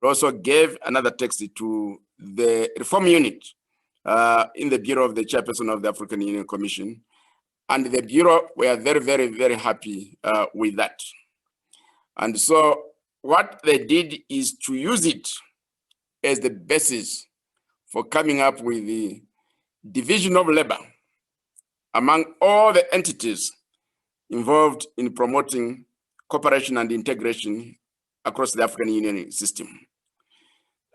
also gave another text to the reform unit in the Bureau of the Chairperson of the African Union Commission. And the Bureau were very, very, very happy with that. And so what they did is to use it as the basis for coming up with the division of labor among all the entities involved in promoting cooperation and integration across the African Union system.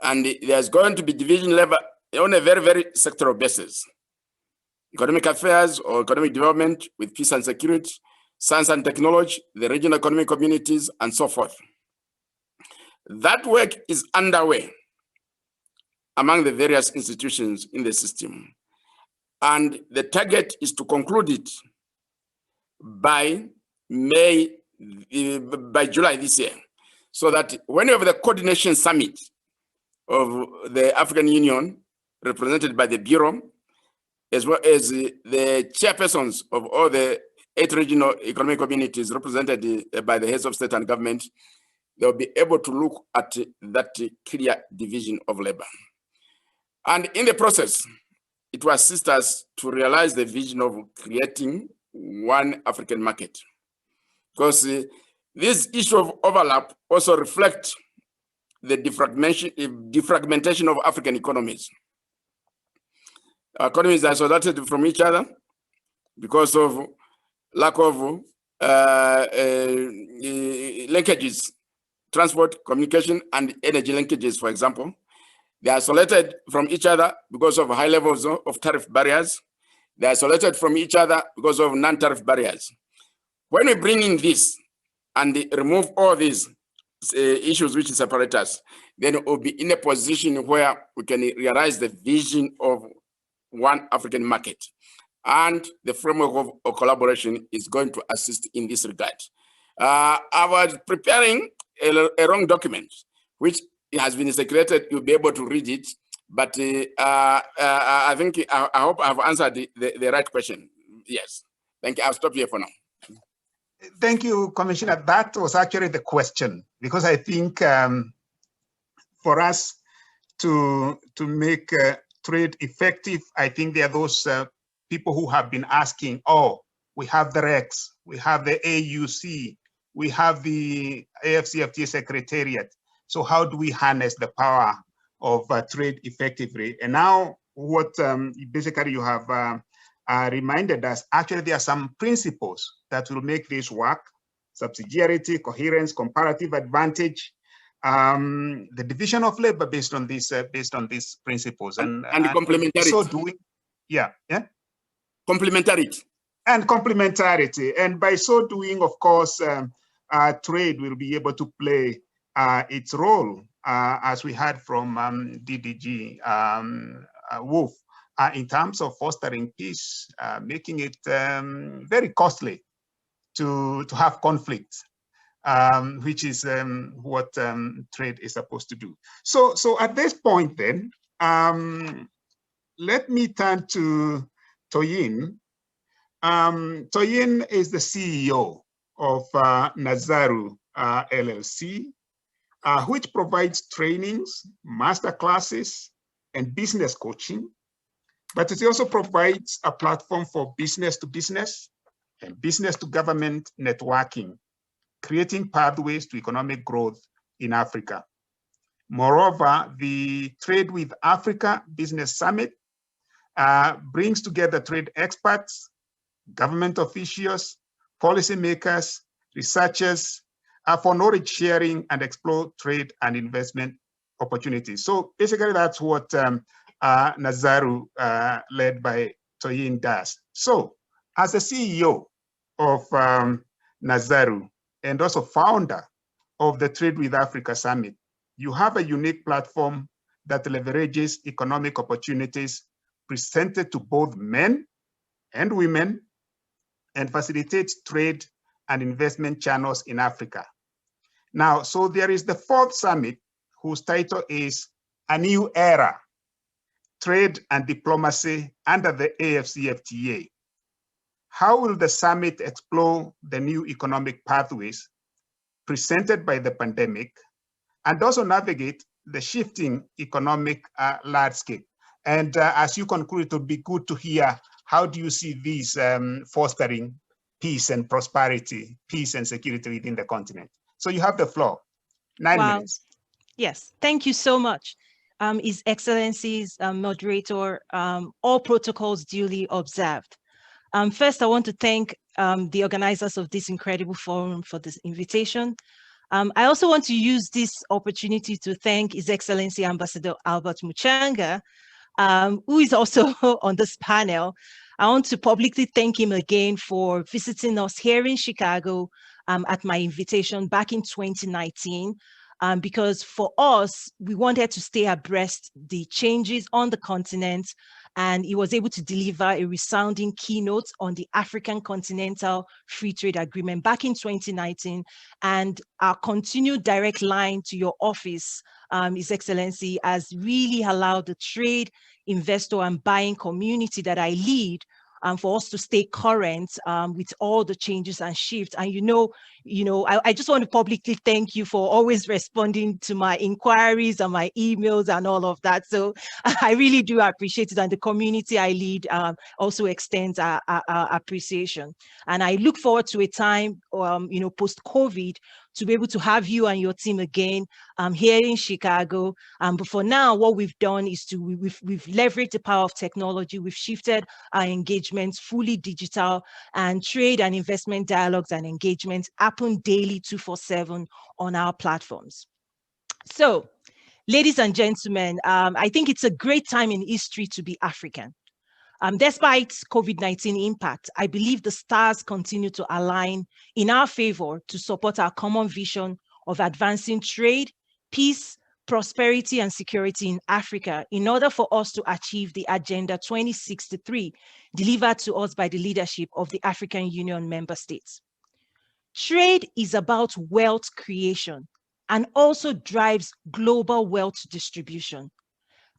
And there's going to be division labor on a very, very sectoral basis. Economic affairs or economic development with peace and security, science and technology, the regional economic communities, and so forth. That work is underway among the various institutions in the system. And the target is to conclude it by July this year, so that whenever the coordination summit of the African Union, represented by the Bureau, as well as the chairpersons of all the 8 regional economic communities represented by the heads of state and government, they'll be able to look at that clear division of labor. And in the process, it will assist us to realize the vision of creating one African market. Because this issue of overlap also reflects the defragmentation of African economies. Economies are isolated from each other because of lack of linkages, transport, communication, and energy linkages, for example. They are isolated from each other because of high levels of tariff barriers. They are isolated from each other because of non-tariff barriers. When we bring in this and remove all these issues which separate us, then we'll be in a position where we can realize the vision of one African market. And the framework of collaboration is going to assist in this regard. I was preparing a wrong document, which has been circulated. You'll be able to read it. But I think, I hope I've answered the right question. Yes. Thank you. I'll stop here for now. Thank you, Commissioner. That was actually the question, because I think for us to make trade effective, I think there are those people who have been asking, oh, we have the REX, we have the AUC, we have the AFCFTA Secretariat. So how do we harness the power of trade effectively? And now what basically you have reminded us, actually there are some principles that will make this work: subsidiarity, coherence, comparative advantage, the division of labor based on these principles, and complementarity. So doing, yeah. Complementarity. And complementarity, and by so doing, of course, trade will be able to play its role, as we heard from DDG Wolff, in terms of fostering peace, making it very costly to have conflicts, which is what trade is supposed to do. So at this point then, let me turn to Toyin. Toyin is the CEO of Nazaru LLC, which provides trainings, master classes, and business coaching. But it also provides a platform for business to business and business to government networking, creating pathways to economic growth in Africa. Moreover, the Trade with Africa Business Summit brings together trade experts, government officials, policymakers, researchers for knowledge sharing and explore trade and investment opportunities. So basically that's what Nazaru, led by Toyin, does. So as the CEO of Nazaru and also founder of the Trade with Africa Summit, you have a unique platform that leverages economic opportunities presented to both men and women and facilitates trade and investment channels in Africa. Now, so there is the 4th summit, whose title is A New Era, Trade and Diplomacy under the AFCFTA. How will the summit explore the new economic pathways presented by the pandemic and also navigate the shifting economic landscape. And as you conclude, it would be good to hear, how do you see these fostering peace and prosperity, peace and security within the continent? So you have the floor. 9 minutes. Yes, thank you so much. His Excellencies, Moderator, all protocols duly observed. First, I want to thank the organizers of this incredible forum for this invitation. I also want to use this opportunity to thank His Excellency Ambassador Albert Muchanga, who is also on this panel. I want to publicly thank him again for visiting us here in Chicago at my invitation back in 2019. Because for us, we wanted to stay abreast the changes on the continent, and he was able to deliver a resounding keynote on the African Continental Free Trade Agreement back in 2019, and our continued direct line to your office, His Excellency, has really allowed the trade, investor, and buying community that I lead for us to stay current with all the changes and shifts. And I just want to publicly thank you for always responding to my inquiries and my emails and all of that. So I really do appreciate it. And the community I lead also extends our appreciation. And I look forward to a time, post-COVID, to be able to have you and your team again here in Chicago. But for now, what we've done is we've leveraged the power of technology. We've shifted our engagements fully digital, and trade and investment dialogues and engagements happen daily 24/7 on our platforms. So, ladies and gentlemen, I think it's a great time in history to be African. Despite COVID-19 impact, I believe the stars continue to align in our favor to support our common vision of advancing trade, peace, prosperity, and security in Africa in order for us to achieve the Agenda 2063 delivered to us by the leadership of the African Union member states. Trade is about wealth creation and also drives global wealth distribution.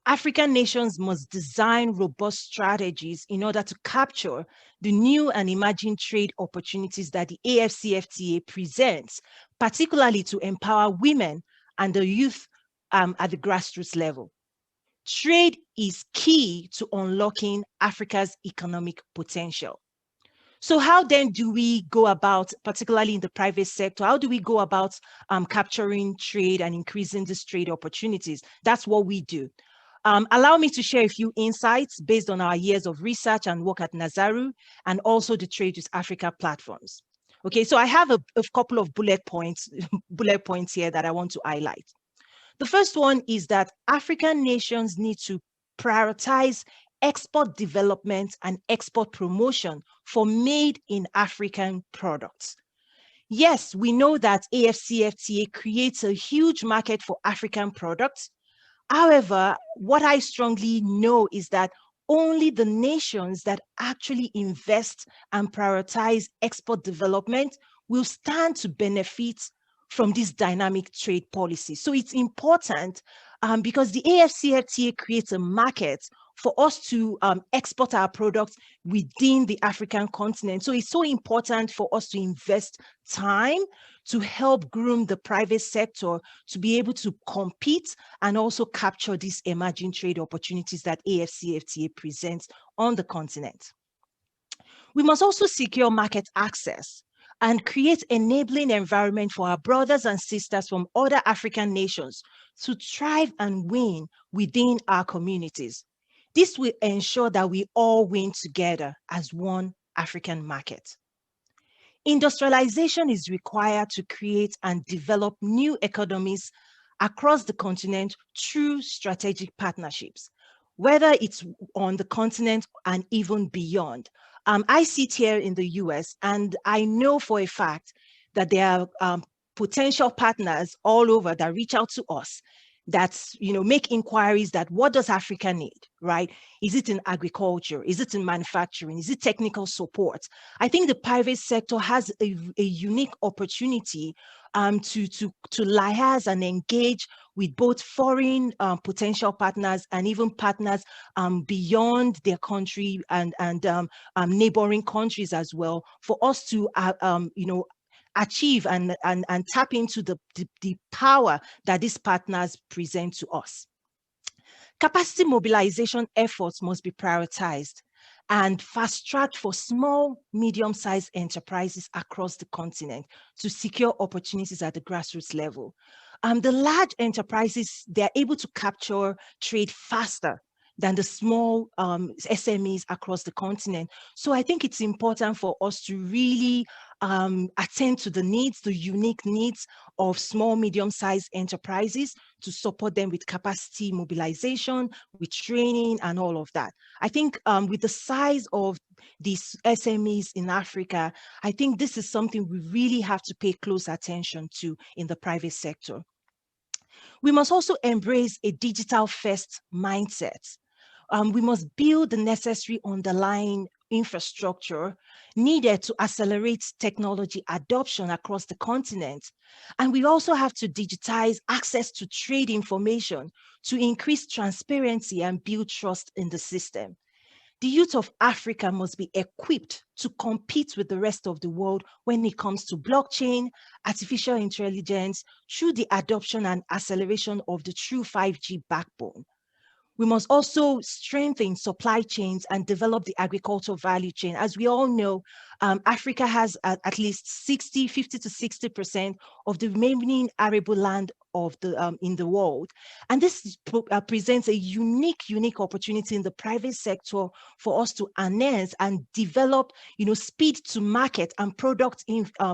African nations must design robust strategies in order to capture the new and emerging trade opportunities that the AfCFTA presents, particularly to empower women and the youth at the grassroots level. Trade is key to unlocking Africa's economic potential. So how then do we go about, particularly in the private sector, how do we go about capturing trade and increasing these trade opportunities? That's what we do. Allow me to share a few insights based on our years of research and work at Nazaru and also the Trade with Africa platforms. Okay, so I have a couple of bullet points here that I want to highlight. The first one is that African nations need to prioritize export development and export promotion for made in African products. Yes, we know that AfCFTA creates a huge market for African products. However, what I strongly know is that only the nations that actually invest and prioritize export development will stand to benefit from this dynamic trade policy. So it's important because the AfCFTA creates a market for us to export our products within the African continent. So it's so important for us to invest time to help groom the private sector to be able to compete and also capture these emerging trade opportunities that AfCFTA presents on the continent. We must also secure market access and create enabling environment for our brothers and sisters from other African nations to thrive and win within our communities. This will ensure that we all win together as one African market. Industrialization is required to create and develop new economies across the continent through strategic partnerships, whether it's on the continent and even beyond. I sit here in the US, and I know for a fact that there are potential partners all over that reach out to us that make inquiries that what does Africa need, right? Is it in agriculture? Is it in manufacturing? Is it technical support? I think the private sector has a unique opportunity to liaise and engage with both foreign potential partners and even partners beyond their country and neighboring countries as well, for us to achieve and tap into the power that these partners present to us. Capacity mobilization efforts must be prioritized and fast-tracked for small, medium-sized enterprises across the continent to secure opportunities at the grassroots level. The large enterprises, they're able to capture trade faster than the small SMEs across the continent. So I think it's important for us to really attend to the needs, the unique needs of small, medium-sized enterprises, to support them with capacity mobilization, with training and all of that. I think with the size of these SMEs in Africa, I think this is something we really have to pay close attention to in the private sector. We must also embrace a digital-first mindset. We must build the necessary underlying infrastructure needed to accelerate technology adoption across the continent. And we also have to digitize access to trade information to increase transparency and build trust in the system. The youth of Africa must be equipped to compete with the rest of the world when it comes to blockchain, artificial intelligence, through the adoption and acceleration of the true 5G backbone. We must also strengthen supply chains and develop the agricultural value chain. As we all know, Africa has at least 50 to 60% of the remaining arable land of the in the world. And this presents a unique opportunity in the private sector for us to enhance and develop, speed to market and product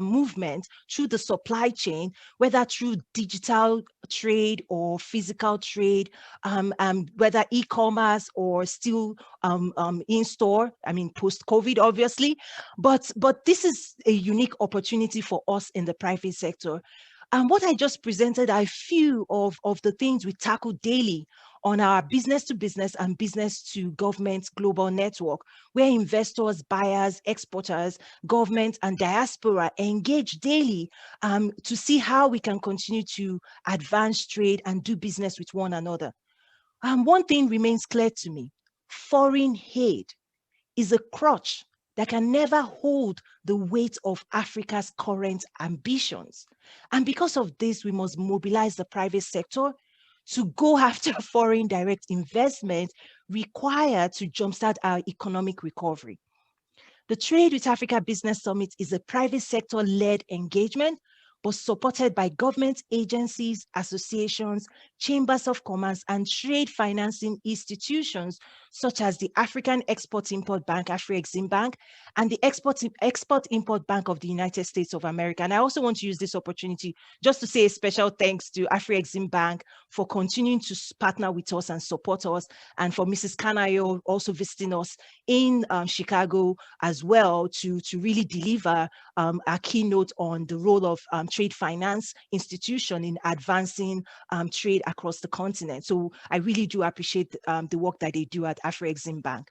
movement through the supply chain, whether through digital trade or physical trade, whether e-commerce or still in store. I mean, post-COVID, obviously, but this is a unique opportunity for us in the private sector. And what I just presented are a few of the things we tackle daily on our business to business and business to government global network, where investors, buyers, exporters, government, and diaspora engage daily to see how we can continue to advance trade and do business with one another. One thing remains clear to me: foreign aid is a crutch that can never hold the weight of Africa's current ambitions. And because of this, we must mobilize the private sector to go after foreign direct investment required to jumpstart our economic recovery. The Trade with Africa Business Summit is a private sector-led engagement, but supported by government agencies, associations, chambers of commerce, and trade financing institutions, such as the African Export-Import Bank, Afreximbank, and the Export-Import Bank of the United States of America. And I also want to use this opportunity just to say a special thanks to Afreximbank for continuing to partner with us and support us, and for Mrs. Kanayo also visiting us in Chicago as well to really deliver a keynote on the role of trade finance institution in advancing trade across the continent. So I really do appreciate the work that they do at Afreximbank.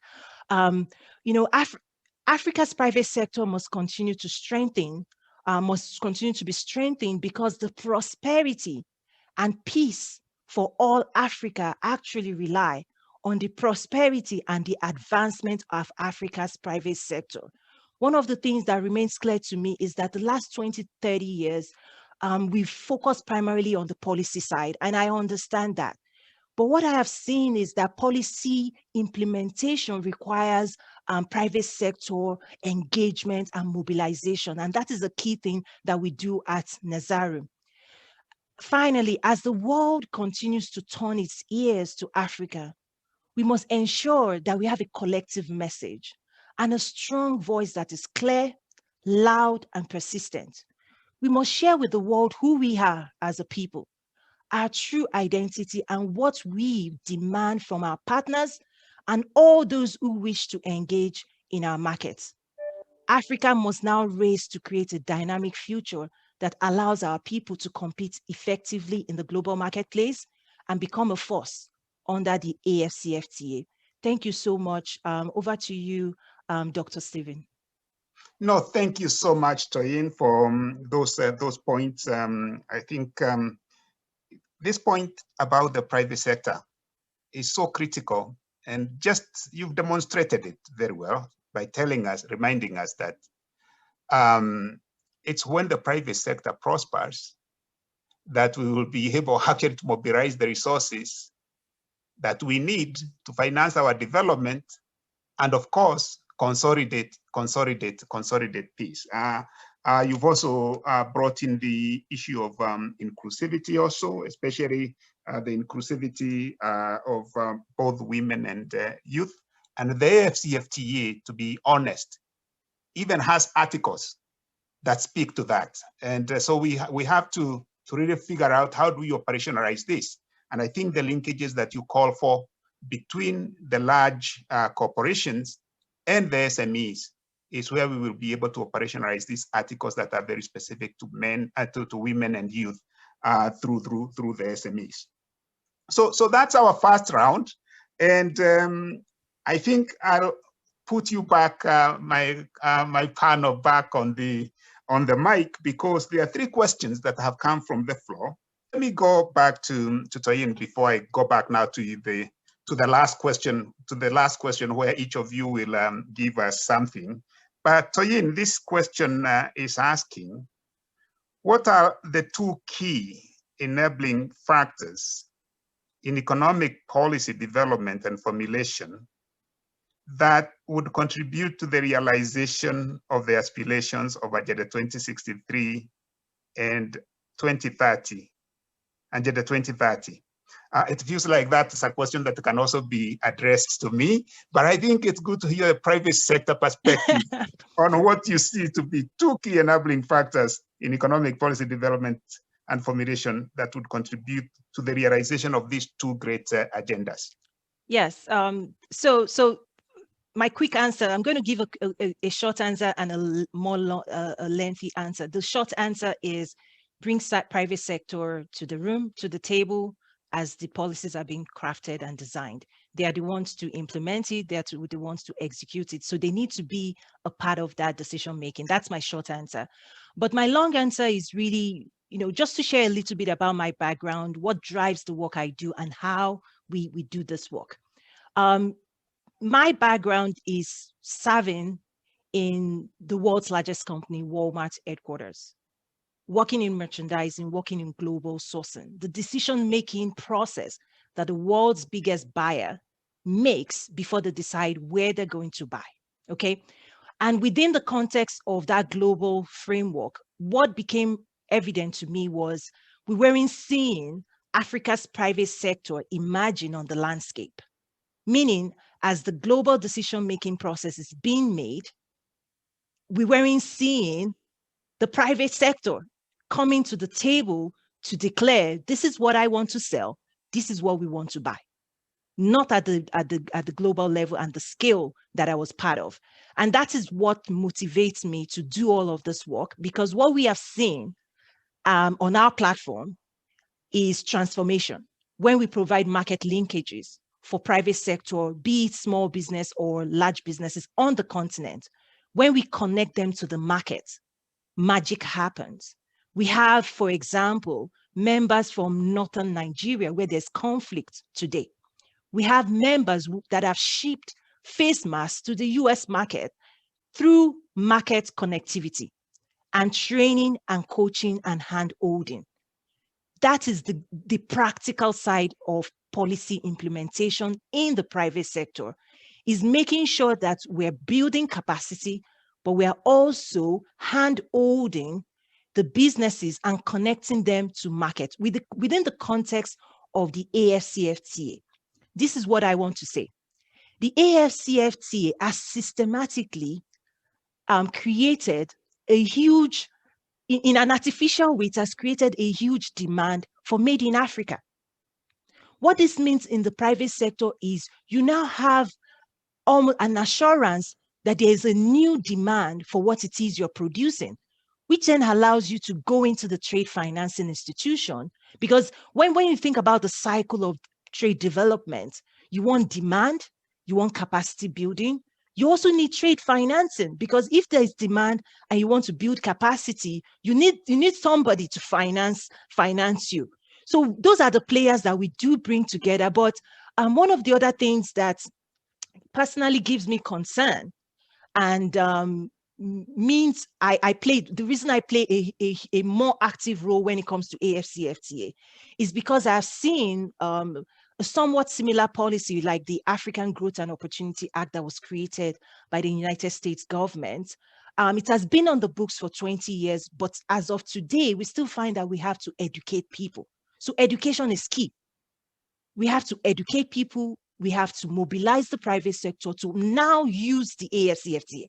Africa's private sector must continue to strengthen, be strengthened, because the prosperity and peace for all Africa actually rely on the prosperity and the advancement of Africa's private sector. One of the things that remains clear to me is that the last 20, 30 years, we've focused primarily on the policy side, and I understand that. But what I have seen is that policy implementation requires private sector engagement and mobilization, and that is a key thing that we do at Nazaru. Finally, as the world continues to turn its ears to Africa, we must ensure that we have a collective message and a strong voice that is clear, loud, and persistent. We must share with the world who we are as a people, our true identity, and what we demand from our partners and all those who wish to engage in our markets. Africa must now race to create a dynamic future that allows our people to compete effectively in the global marketplace and become a force under the AFCFTA. Thank you so much. Over to you, Dr. Stephen. No, thank you so much, Toyin, for those points. I think this point about the private sector is so critical, and just you've demonstrated it very well by telling us, reminding us that it's when the private sector prospers that we will be able actually to mobilize the resources that we need to finance our development, and of course, consolidate peace. You've also brought in the issue of inclusivity also, especially the inclusivity of both women and youth. And the AFCFTA, to be honest, even has articles that speak to that. And so we have to really figure out how do we operationalize this. And I think the linkages that you call for between the large corporations and the SMEs is where we will be able to operationalize these articles that are very specific to men, to women and youth through the SMEs. So that's our first round. And I think I'll put you back, my panel back on the mic, because there are 3 questions that have come from the floor. Let me go back to Toyin before I go back now to the last question, where each of you will give us something. But Toyin, this question is asking, what are the 2 key enabling factors in economic policy development and formulation that would contribute to the realization of the aspirations of Agenda 2063 and 2030, Agenda 2030? It feels like that's a question that can also be addressed to me, but I think it's good to hear a private sector perspective on what you see to be 2 key enabling factors in economic policy development and formulation that would contribute to the realization of these 2 great agendas. Yes. So my quick answer, I'm going to give a short answer and a more lengthy answer. The short answer is bring private sector to the room, to the table, as the policies are being crafted and designed. They are the ones to implement it. They are the ones to execute it. So they need to be a part of that decision making. That's my short answer. But my long answer is really, just to share a little bit about my background, what drives the work I do, and how we do this work. My background is serving in the world's largest company, Walmart headquarters, working in merchandising, working in global sourcing, the decision-making process that the world's biggest buyer makes before they decide where they're going to buy, okay? And within the context of that global framework, what became evident to me was we weren't seeing Africa's private sector emerging on the landscape, meaning as the global decision-making process is being made, we weren't seeing the private sector coming to the table to declare, this is what I want to sell, this is what we want to buy, not at the global level and the scale that I was part of. And that is what motivates me to do all of this work, because what we have seen on our platform is transformation. When we provide market linkages for private sector, be it small business or large businesses on the continent, when we connect them to the market, magic happens. We have, for example, members from northern Nigeria where there's conflict today. We have members that have shipped face masks to the US market through market connectivity and training and coaching and hand-holding. That is the practical side of policy implementation in the private sector, is making sure that we're building capacity, but we are also hand-holding the businesses and connecting them to market within the context of the AFCFTA. This is what I want to say. The AFCFTA has systematically created a huge, in an artificial way, it has created a huge demand for made in Africa. What this means in the private sector is you now have an assurance that there is a new demand for what it is you're producing, which then allows you to go into the trade financing institution. Because when you think about the cycle of trade development, you want demand, you want capacity building, you also need trade financing, because if there is demand and you want to build capacity, you need somebody to finance you. So those are the players that we do bring together. But one of the other things that personally gives me concern, and means the reason I play a more active role when it comes to AFCFTA is because I've seen a somewhat similar policy like the African Growth and Opportunity Act that was created by the United States government. It has been on the books for 20 years, but as of today, we still find that we have to educate people. So education is key. We have to educate people. We have to mobilize the private sector to now use the AFCFTA.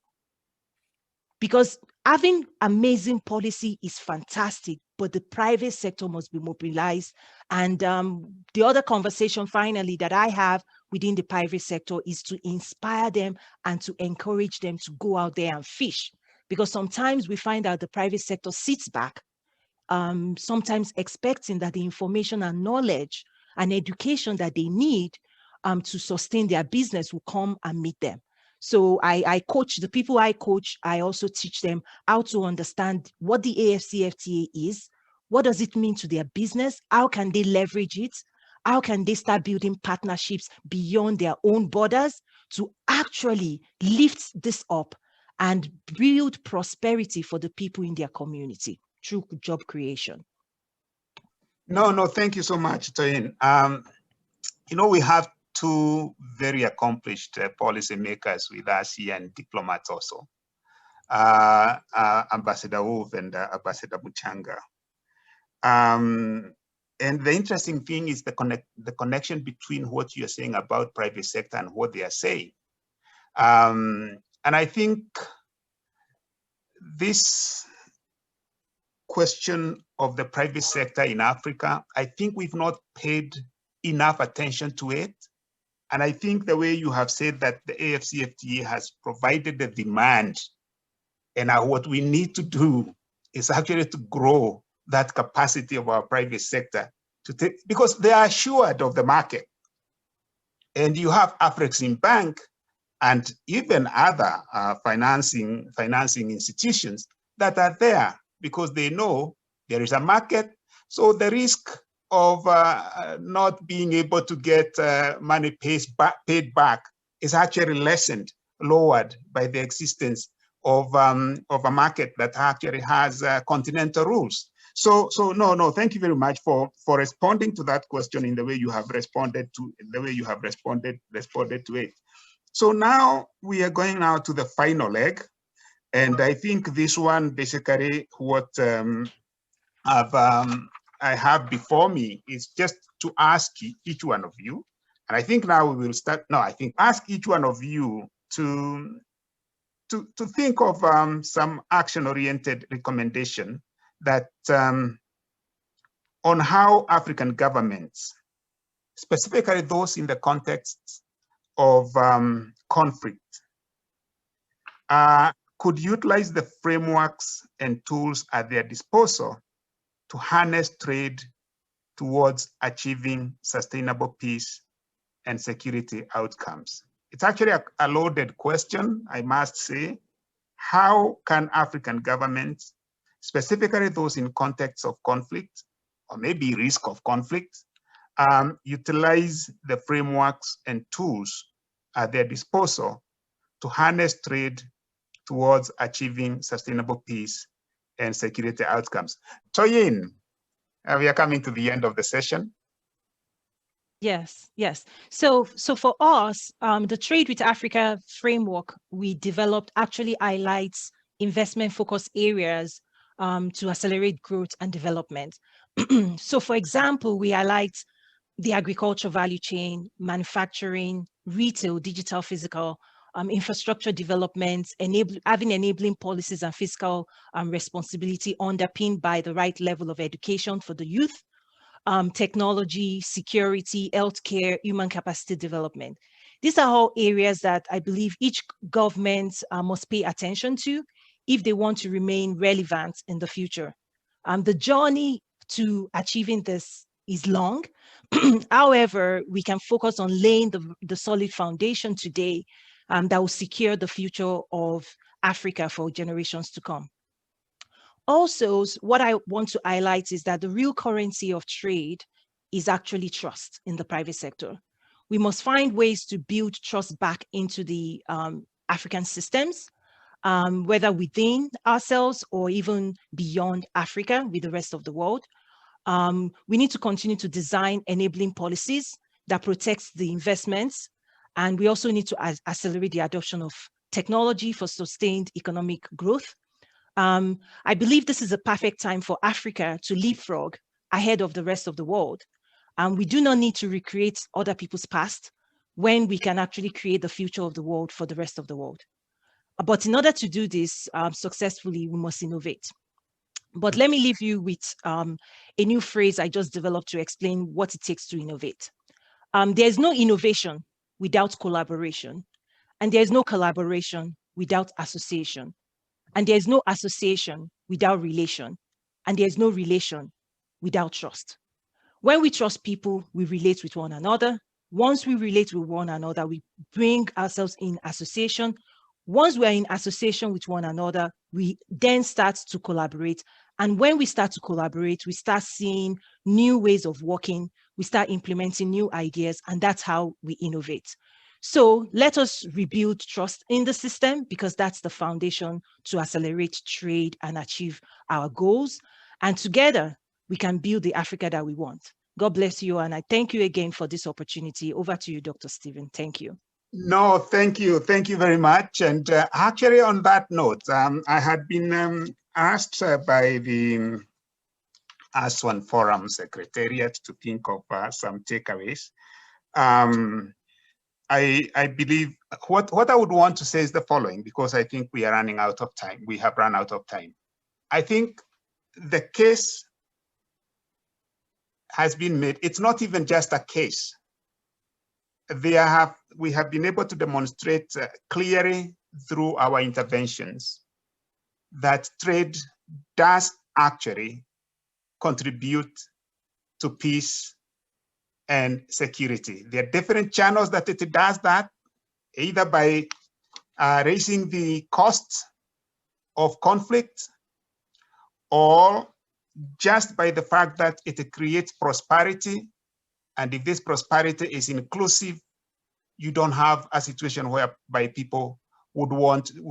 Because having amazing policy is fantastic, but the private sector must be mobilized. And the other conversation finally that I have within the private sector is to inspire them and to encourage them to go out there and fish. Because sometimes we find out the private sector sits back, sometimes expecting that the information and knowledge and education that they need to sustain their business will come and meet them. So I coach the people I coach. I also teach them how to understand what the AFCFTA is. What does it mean to their business? How can they leverage it? How can they start building partnerships beyond their own borders to actually lift this up and build prosperity for the people in their community through job creation? No, thank you so much, Toyin. We have two very accomplished policymakers with us here and diplomats also, Ambassador Wolff and Ambassador Muchanga. And the interesting thing is the connection between what you're saying about private sector and what they are saying. And I think this question of the private sector in Africa, I think we've not paid enough attention to it. And I think the way you have said that the AFCFTA has provided the demand, and what we need to do is actually to grow that capacity of our private sector to take, because they are assured of the market. And you have Afrexim Bank and even other financing institutions that are there because they know there is a market. So the risk of not being able to get money paid back is actually lessened, lowered by the existence of a market that actually has continental rules. So no, thank you very much for responding to that question in the way you have responded to it. So now we are going now to the final leg, and I think this one basically what I have before me is just to ask each one of you, and I think now we will start. No, I think ask each one of you to think of some action-oriented recommendation that on how African governments, specifically those in the context of conflict, could utilize the frameworks and tools at their disposal to harness trade towards achieving sustainable peace and security outcomes. It's actually a loaded question, I must say. How can African governments, specifically those in contexts of conflict, or maybe risk of conflict, utilize the frameworks and tools at their disposal to harness trade towards achieving sustainable peace and security outcomes? Toyin, we are coming to the end of the session. Yes. So for us, the Trade with Africa framework we developed actually highlights investment focus areas to accelerate growth and development. So for example, we highlight the agriculture value chain, manufacturing, retail, digital, physical, infrastructure development, having enabling policies and fiscal responsibility underpinned by the right level of education for the youth, technology, security, healthcare, human capacity development. These are all areas that I believe each government must pay attention to if they want to remain relevant in the future. The journey to achieving this is long. However, we can focus on laying the solid foundation today that will secure the future of Africa for generations to come. Also, what I want to highlight is that the real currency of trade is actually trust in the private sector. We must find ways to build trust back into the African systems. whether within ourselves or even beyond Africa with the rest of the world. We need to continue to design enabling policies that protects the investments. And we also need to accelerate the adoption of technology for sustained economic growth. I believe this is a perfect time for Africa to leapfrog ahead of the rest of the world. We do not need to recreate other people's past when we can actually create the future of the world for the rest of the world. But in order to do this successfully, we must innovate. But let me leave you with a new phrase I just developed to explain what it takes to innovate. There's no innovation without collaboration, and there's no collaboration without association, and there's no association without relation, and there's no relation without trust. When we trust people, we relate with one another. Once we relate with one another, we bring ourselves in association. Once we're in association with one another, we then start to collaborate. And when we start to collaborate, we start seeing new ways of working. We start implementing new ideas, and that's how we innovate. So let us rebuild trust in the system, because that's the foundation to accelerate trade and achieve our goals. And together, we can build the Africa that we want. God bless you. And I thank you again for this opportunity. Over to you, Dr. Stephen. Thank you. No, thank you. Thank you very much. And actually, on that note, I had been asked by the ASWAN Forum Secretariat to think of some takeaways. I believe what I would want to say is the following, because I think we are running out of time. We have run out of time. I think the case has been made. It's not even just a case. We have been able to demonstrate clearly through our interventions that trade does actually contribute to peace and security. There are different channels that it does that, either by raising the costs of conflict, or just by the fact that it creates prosperity. And if this prosperity is inclusive, you don't have a situation whereby people would want to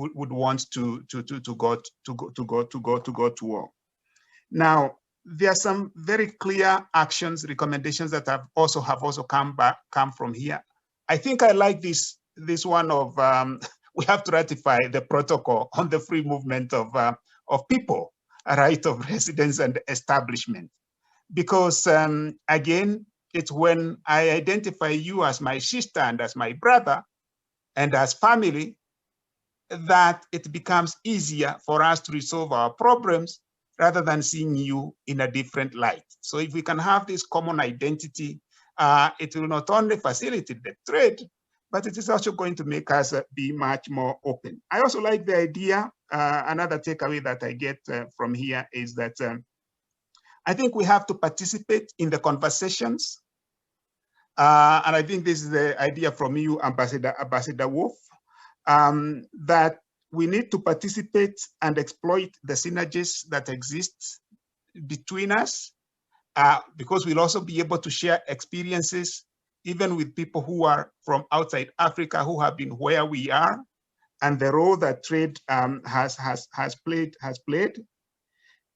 go to war. Now, there are some very clear actions, recommendations that have also come from here. I think I like this one of we have to ratify the protocol on the free movement of people, a right of residence and establishment, because again, it's when I identify you as my sister and as my brother and as family that it becomes easier for us to resolve our problems rather than seeing you in a different light. So if we can have this common identity, it will not only facilitate the trade, but it is also going to make us be much more open. I also like the idea, another takeaway that I get from here is that I think we have to participate in the conversations. And I think this is the idea from you, Ambassador Wolff, that we need to participate and exploit the synergies that exist between us, because we'll also be able to share experiences, even with people who are from outside Africa, who have been where we are, and the role that trade has played.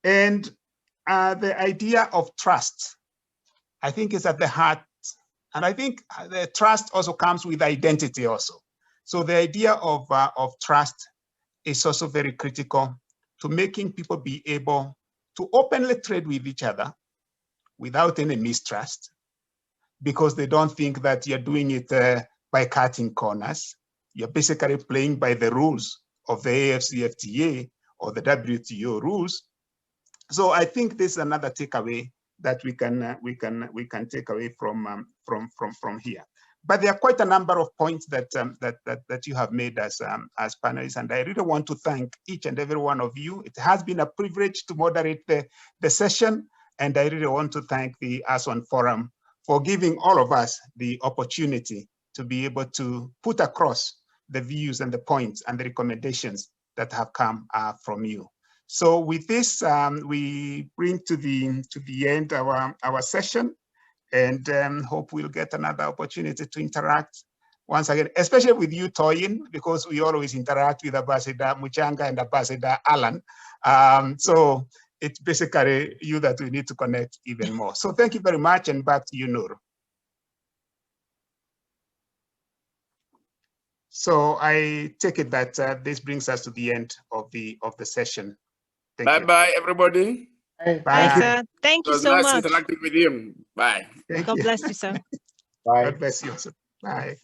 And the idea of trust, I think, is at the heart. And I think the trust also comes with identity also. So the idea of trust is also very critical to making people be able to openly trade with each other without any mistrust, because they don't think that you're doing it by cutting corners. You're basically playing by the rules of the AFCFTA or the WTO rules. So I think this is another takeaway that we can take away from here. But there are quite a number of points that you have made as panelists, and I really want to thank each and every one of you. It has been a privilege to moderate the session, and I really want to thank the ASWAN Forum for giving all of us the opportunity to be able to put across the views and the points and the recommendations that have come from you. So with this, we bring to the end our session, and hope we'll get another opportunity to interact once again, especially with you, Toyin, because we always interact with Ambassador Muchanga and Ambassador Alan. So it's basically you that we need to connect even more. So thank you very much, and back to you, Nur. So I take it that this brings us to the end of the session. Thank you. Bye, everybody. Bye, sir. Thank you so much. It was nice interacting with you. Bye. God bless you, sir. Bye. God bless you, sir. Bye.